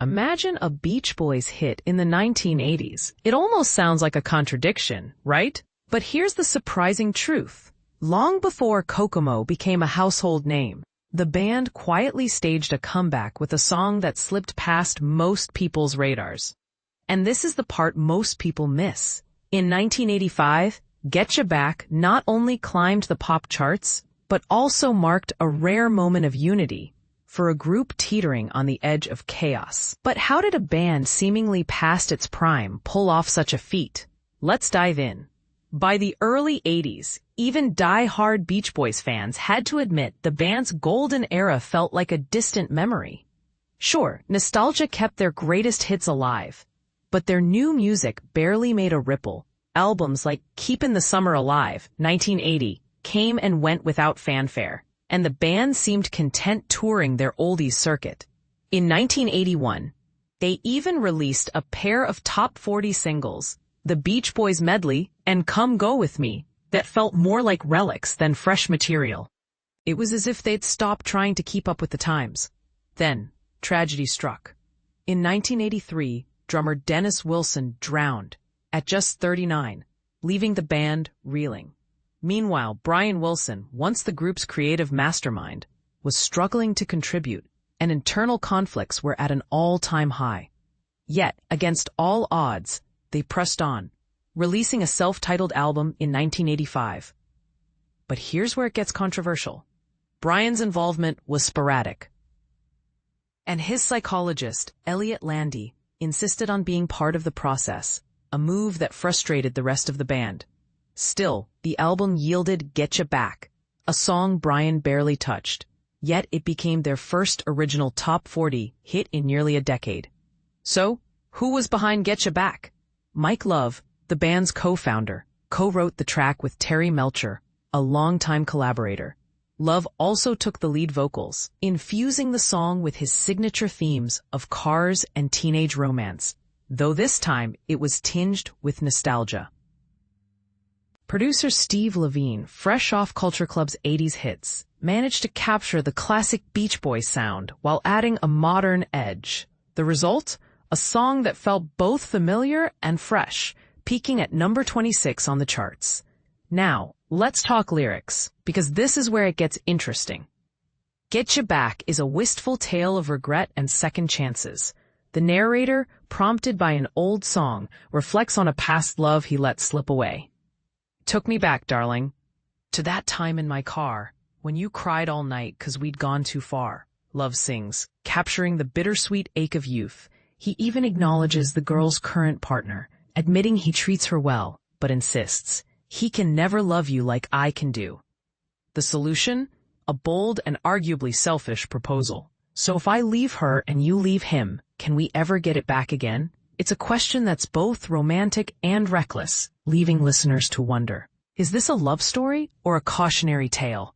Imagine a Beach Boys hit in the 1980s. It almost sounds like a contradiction, right? But here's the surprising truth. Long before Kokomo became a household name, the band quietly staged a comeback with a song that slipped past most people's radars. And this is the part most people miss. In 1985, Getcha Back not only climbed the pop charts, but also marked a rare moment of unity for a group teetering on the edge of chaos. But how did a band seemingly past its prime pull off such a feat? Let's dive in. By the early 80s, even die-hard Beach Boys fans had to admit the band's golden era felt like a distant memory. Sure, nostalgia kept their greatest hits alive, but their new music barely made a ripple. Albums like Keepin' the Summer Alive, 1980, came and went without fanfare, and the band seemed content touring their oldies circuit. In 1981, they even released a pair of top 40 singles, the Beach Boys medley and Come Go With Me, that felt more like relics than fresh material. It was as if they'd stopped trying to keep up with the times. Then, tragedy struck. In 1983, drummer Dennis Wilson drowned at just 39, leaving the band reeling. Meanwhile, Brian Wilson, once the group's creative mastermind, was struggling to contribute, and internal conflicts were at an all-time high. Yet, against all odds, they pressed on, releasing a self-titled album in 1985. But here's where it gets controversial. Brian's involvement was sporadic, and his psychologist, Elliot Landy, insisted on being part of the process, a move that frustrated the rest of the band. Still, the album yielded Getcha Back, a song Brian barely touched, yet it became their first original top 40 hit in nearly a decade. So, who was behind Getcha Back? Mike Love, the band's co-founder, co-wrote the track with Terry Melcher, a longtime collaborator. Love also took the lead vocals, infusing the song with his signature themes of cars and teenage romance, though this time it was tinged with nostalgia. Producer Steve Levine, fresh off Culture Club's 80s hits, managed to capture the classic Beach Boys sound while adding a modern edge. The result? A song that felt both familiar and fresh, peaking at number 26 on the charts. Now, let's talk lyrics, because this is where it gets interesting. Getcha Back is a wistful tale of regret and second chances. The narrator, prompted by an old song, reflects on a past love he let slip away. Took me back, darling, to that time in my car, when you cried all night 'cause we'd gone too far, Love sings, capturing the bittersweet ache of youth. He even acknowledges the girl's current partner, admitting he treats her well, but insists, he can never love you like I can do. The solution? A bold and arguably selfish proposal. So if I leave her and you leave him, can we ever get it back again? It's a question that's both romantic and reckless, leaving listeners to wonder, is this a love story or a cautionary tale?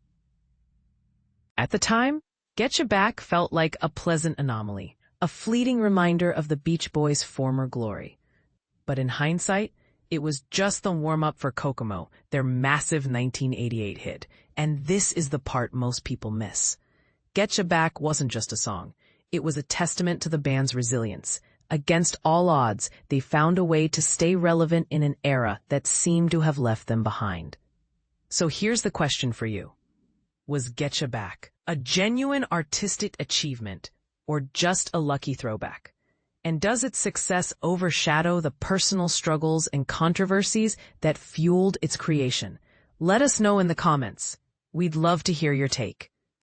At the time, Getcha Back felt like a pleasant anomaly, a fleeting reminder of the Beach Boys' former glory. But in hindsight, it was just the warm-up for Kokomo, their massive 1988 hit, and this is the part most people miss. Getcha Back wasn't just a song, it was a testament to the band's resilience. Against all odds, they found a way to stay relevant in an era that seemed to have left them behind. So here's the question for you. Was Getcha Back a genuine artistic achievement or just a lucky throwback? And does its success overshadow the personal struggles and controversies that fueled its creation? Let us know in the comments. We'd love to hear your take.